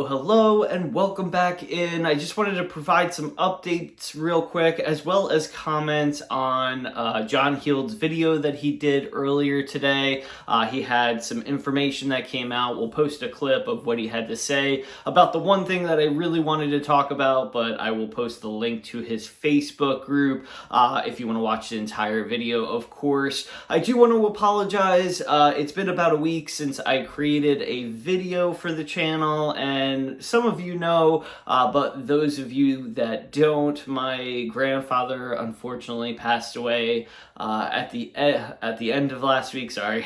Hello, and welcome back in. I just wanted to provide some updates real quick, as well as comment on John Heald's video that he did earlier today. He had some information that came out. We'll post a clip of what he had to say about the one thing that I really wanted to talk about, but I will post the link to his Facebook group if you want to watch the entire video, of course. I do want to apologize. It's been about a week since I created a video for the channel, and some of you know, but those of you that don't, my grandfather unfortunately passed away at the end of last week. Sorry,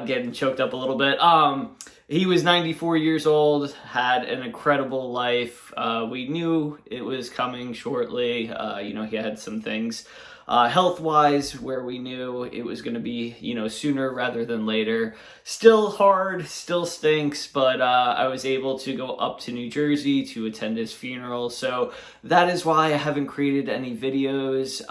getting choked up a little bit. He was 94 years old, had an incredible life. We knew it was coming shortly. He had some things health-wise where we knew it was going to be, sooner rather than later. Still hard, still stinks, but I was able to go up to New Jersey to attend his funeral, so that is why I haven't created any videos.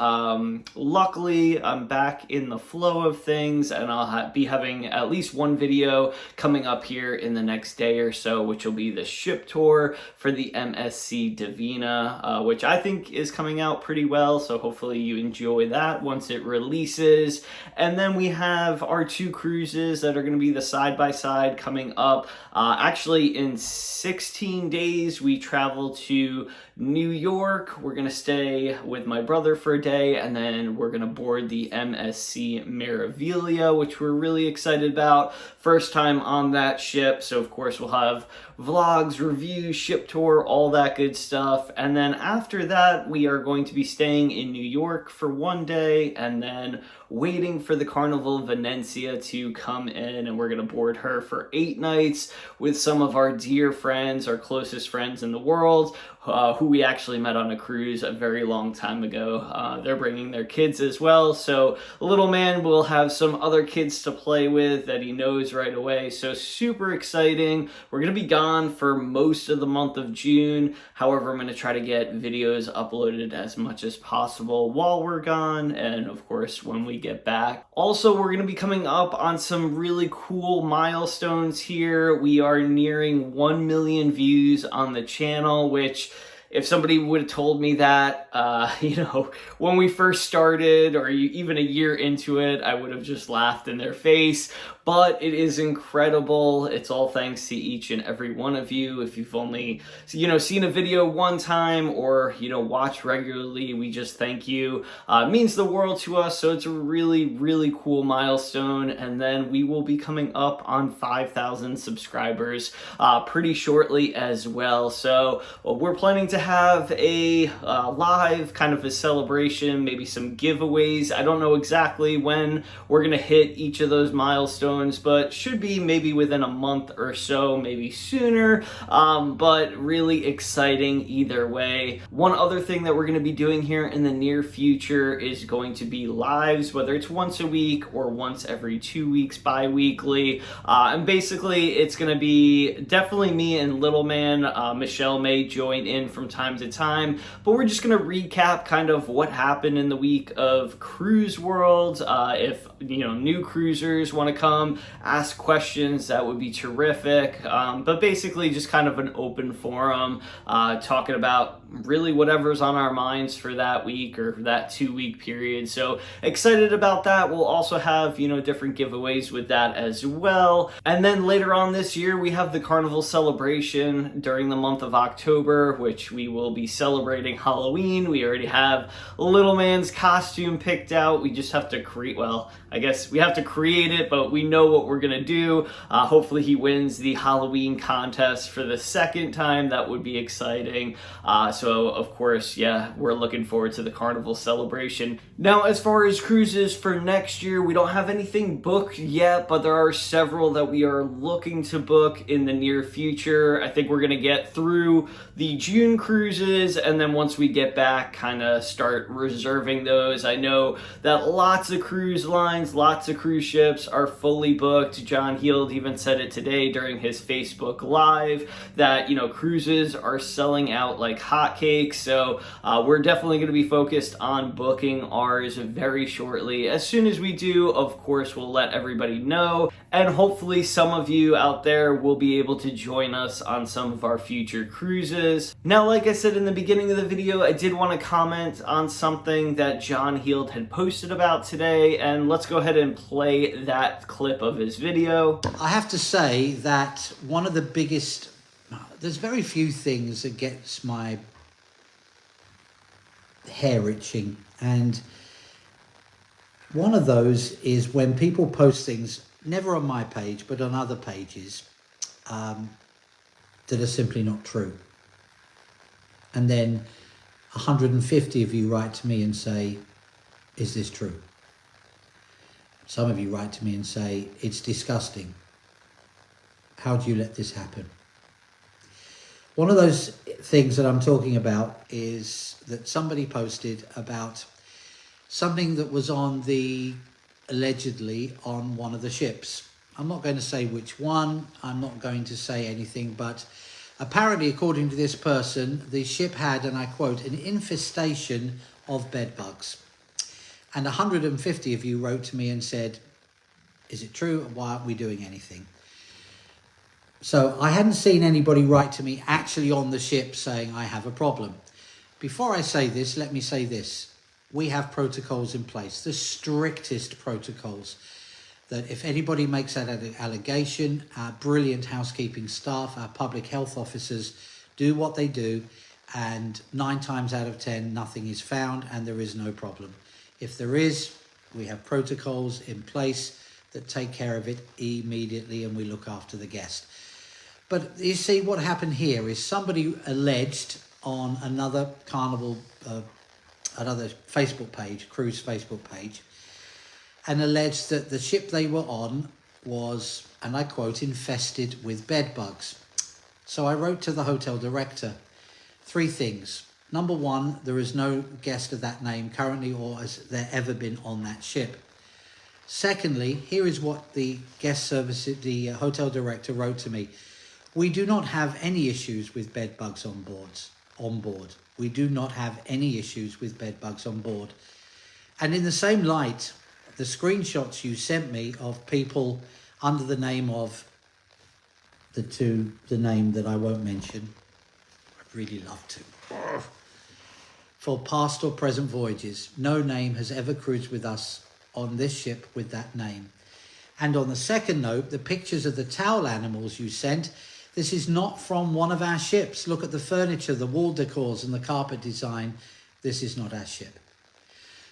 Luckily, I'm back in the flow of things, and I'll be having at least one video coming up here in the next day or so, which will be the ship tour for the MSC Divina, which I think is coming out pretty well, so hopefully you enjoy that once it releases. And then we have our two cruises that are going to be the side-by-side coming up. Actually, in 16 days, we travel to New York. We're going to stay with my brother for a day, and then we're going to board the MSC Meraviglia, which we're really excited about. First time on that ship, so of course we'll have vlogs, reviews, ship tour, all that good stuff. And then after that, we are going to be staying in New York for one day, and then waiting for the Carnival Venezia to come in, and we're going to board her for 8 nights with some of our dear friends, our closest friends in the world, who we actually met on a cruise a very long time ago. They're bringing their kids as well, so little man will have some other kids to play with that he knows right away, so super exciting. We're going to be gone for most of the month of June. However, I'm going to try to get videos uploaded as much as possible while we're gone, and of course when we get back. Also, we're going to be coming up on some really cool milestones here. We are nearing 1 million views on the channel, which, if somebody would have told me that, when we first started, or even a year into it, I would have just laughed in their face. But it is incredible. It's all thanks to each and every one of you. If you've only, seen a video one time or, watch regularly, we just thank you. It means the world to us, so it's a really, really cool milestone. And then we will be coming up on 5,000 subscribers pretty shortly as well. So we're planning to have a live kind of a celebration, maybe some giveaways. I don't know exactly when we're going to hit each of those milestones, but should be maybe within a month or so, maybe sooner, but really exciting either way. One other thing that we're going to be doing here in the near future is going to be lives, whether it's once a week or once every 2 weeks, bi-weekly, and basically it's going to be definitely me and little man. Michelle may join in from time to time, but we're just going to recap kind of what happened in the week of Cruise World. If new cruisers want to come ask questions, that would be terrific. But basically just kind of an open forum, talking about really whatever's on our minds for that week or that 2-week period. So excited about that. We'll also have, different giveaways with that as well. And then later on this year, we have the Carnival celebration during the month of October, which we will be celebrating Halloween. We already have little man's costume picked out. We just have to create, I guess we have to create it, but we know what we're gonna do. Hopefully he wins the Halloween contest for the second time. That would be exciting. So of course, we're looking forward to the Carnival celebration. Now, as far as cruises for next year, we don't have anything booked yet, but there are several that we are looking to book in the near future. I think we're gonna get through the June cruises, and then once we get back, kind of start reserving those. I know that lots of cruise lines, lots of cruise ships are fully booked. John Heald even said it today during his Facebook Live that, you know, cruises are selling out like hotcakes. So we're definitely going to be focused on booking ours very shortly. As soon as we do, of course, we'll let everybody know, and hopefully some of you out there will be able to join us on some of our future cruises. Now, like I said in the beginning of the video, I did want to comment on something that John Heald had posted about today, and let's go ahead and play that clip of his video. I have to say that one of the biggest, there's very few things that gets my hair itching, and one of those is when people post things, never on my page, but on other pages, that are simply not true. And then 150 of you write to me and say, is this true? Some of you write to me and say, it's disgusting. How do you let this happen? One of those things that I'm talking about is that somebody posted about something that was allegedly on one of the ships. I'm not going to say which one, I'm not going to say anything, but apparently, according to this person, the ship had, and I quote, an infestation of bed bugs. And 150 of you wrote to me and said, is it true? Why aren't we doing anything? So I hadn't seen anybody write to me actually on the ship saying I have a problem. Before I say this, let me say this. We have protocols in place, the strictest protocols, that if anybody makes that allegation, our brilliant housekeeping staff, our public health officers do what they do, and 9 times out of 10, nothing is found and there is no problem. If there is, we have protocols in place that take care of it immediately, and we look after the guest. But you see, what happened here is somebody alleged on another Carnival, another Facebook page, cruise Facebook page, and alleged that the ship they were on was, and I quote, infested with bed bugs. So I wrote to the hotel director 3 things. Number 1, there is no guest of that name currently or has there ever been on that ship. Secondly, here is what the the hotel director wrote to me. We do not have any issues with bed bugs on board. We do not have any issues with bed bugs on board. And in the same light, the screenshots you sent me of people under the name of the name that I won't mention, I'd really love to, for past or present voyages, no name has ever cruised with us on this ship with that name. And on the second note, the pictures of the towel animals you sent, this is not from one of our ships. Look at the furniture, the wall decors and the carpet design. This is not our ship.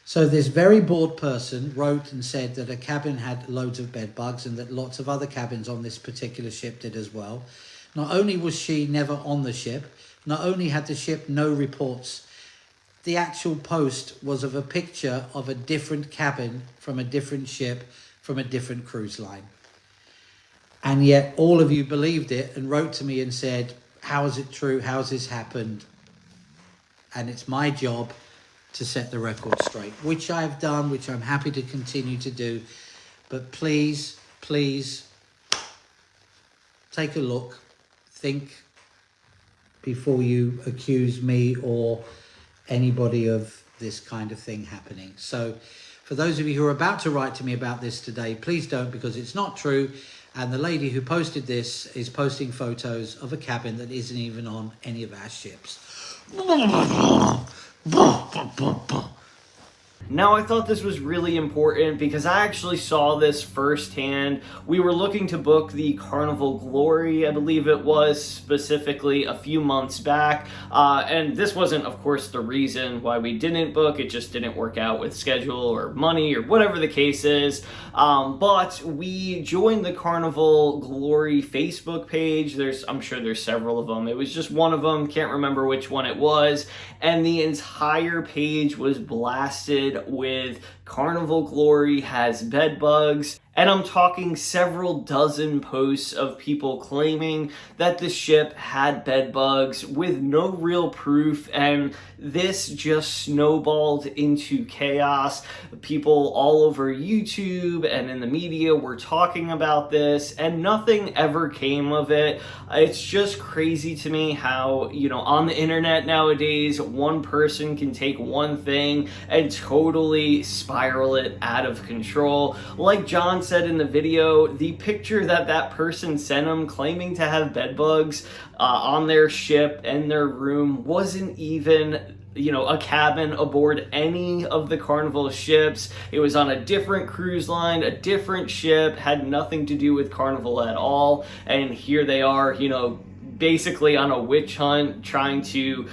So this very bored person wrote and said that a cabin had loads of bed bugs and that lots of other cabins on this particular ship did as well. Not only was she never on the ship, not only had the ship no reports, the actual post was of a picture of a different cabin from a different ship from a different cruise line. And yet all of you believed it and wrote to me and said, how is it true? How has this happened? And it's my job to set the record straight, which I've done, which I'm happy to continue to do. But please, please take a look, think before you accuse me or anybody of this kind of thing happening. So for those of you who are about to write to me about this today, please don't, because it's not true. And the lady who posted this is posting photos of a cabin that isn't even on any of our ships. Now, I thought this was really important because I actually saw this firsthand. We were looking to book the Carnival Glory, I believe it was, specifically a few months back. And this wasn't, of course, the reason why we didn't book. It just didn't work out with schedule or money or whatever the case is. But we joined the Carnival Glory Facebook page. I'm sure there's several of them. It was just one of them. Can't remember which one it was. And the entire page was blasted with Carnival Glory has bed bugs. And I'm talking several dozen posts of people claiming that the ship had bed bugs with no real proof, and this just snowballed into chaos. People all over YouTube and in the media were talking about this, and nothing ever came of it. It's just crazy to me how, on the internet nowadays, one person can take one thing and totally spiral it out of control. Like John said in the video, the picture that person sent him claiming to have bed bugs on their ship and their room wasn't even a cabin aboard any of the Carnival ships. It was on a different cruise line, a different ship, had nothing to do with Carnival at all. And here they are, basically on a witch hunt, trying to,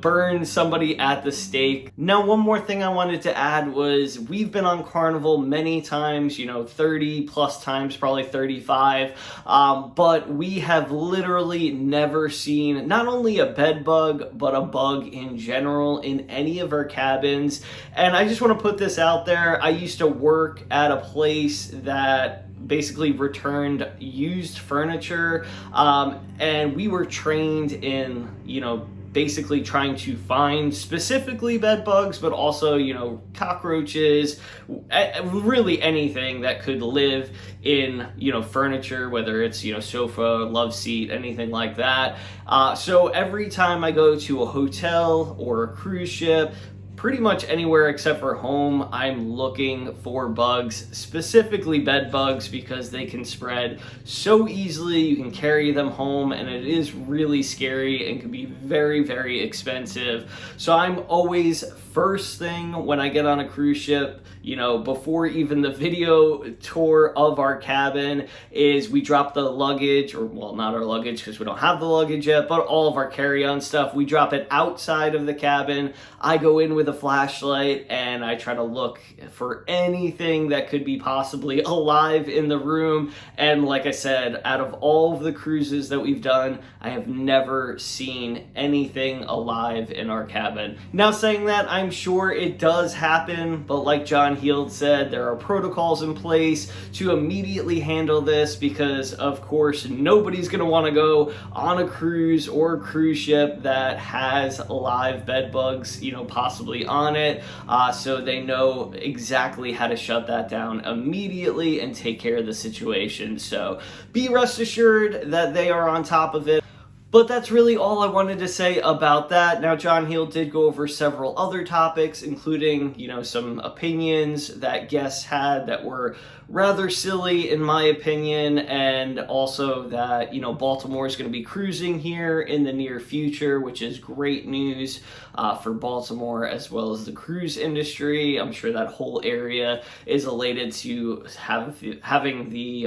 burn somebody at the stake. Now, one more thing I wanted to add was we've been on Carnival many times, 30 plus times, probably 35, but we have literally never seen not only a bed bug, but a bug in general in any of our cabins. And I just want to put this out there. I used to work at a place that basically returned used furniture, and we were trained in basically trying to find specifically bed bugs, but also cockroaches, really anything that could live in furniture, whether it's sofa, love seat, anything like that. So every time I go to a hotel or a cruise ship, pretty much anywhere except for home, I'm looking for bugs, specifically bed bugs, because they can spread so easily. You can carry them home, and it is really scary and can be very, very expensive. So I'm always, first thing when I get on a cruise ship, before even the video tour of our cabin, is we drop the luggage, or well, not our luggage because we don't have the luggage yet, but all of our carry-on stuff, we drop it outside of the cabin. I go in with a flashlight and I try to look for anything that could be possibly alive in the room. And like I said, out of all of the cruises that we've done, I have never seen anything alive in our cabin. Now, saying that, I'm sure it does happen, but like John Heald said, there are protocols in place to immediately handle this, because of course nobody's going to want to go on a cruise or a cruise ship that has live bed bugs possibly on it, so they know exactly how to shut that down immediately and take care of the situation. So be rest assured that they are on top of it. But that's really all I wanted to say about that. Now, John Heald did go over several other topics, including, some opinions that guests had that were rather silly in my opinion, and also that, Baltimore is going to be cruising here in the near future, which is great news for Baltimore as well as the cruise industry. I'm sure that whole area is elated to having the,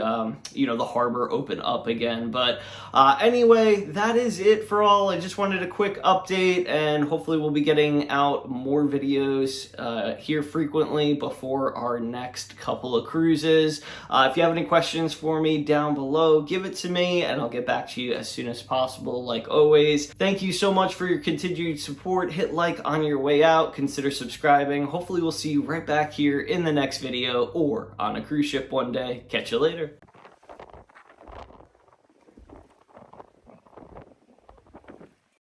the harbor open up again. But anyway, that is it for all. I just wanted a quick update, and hopefully we'll be getting out more videos here frequently before our next couple of cruises. If you have any questions for me down below, give it to me and I'll get back to you as soon as possible, like always. Thank you so much for your continued support. Hit like on your way out, consider subscribing. Hopefully we'll see you right back here in the next video or on a cruise ship one day. Catch you later.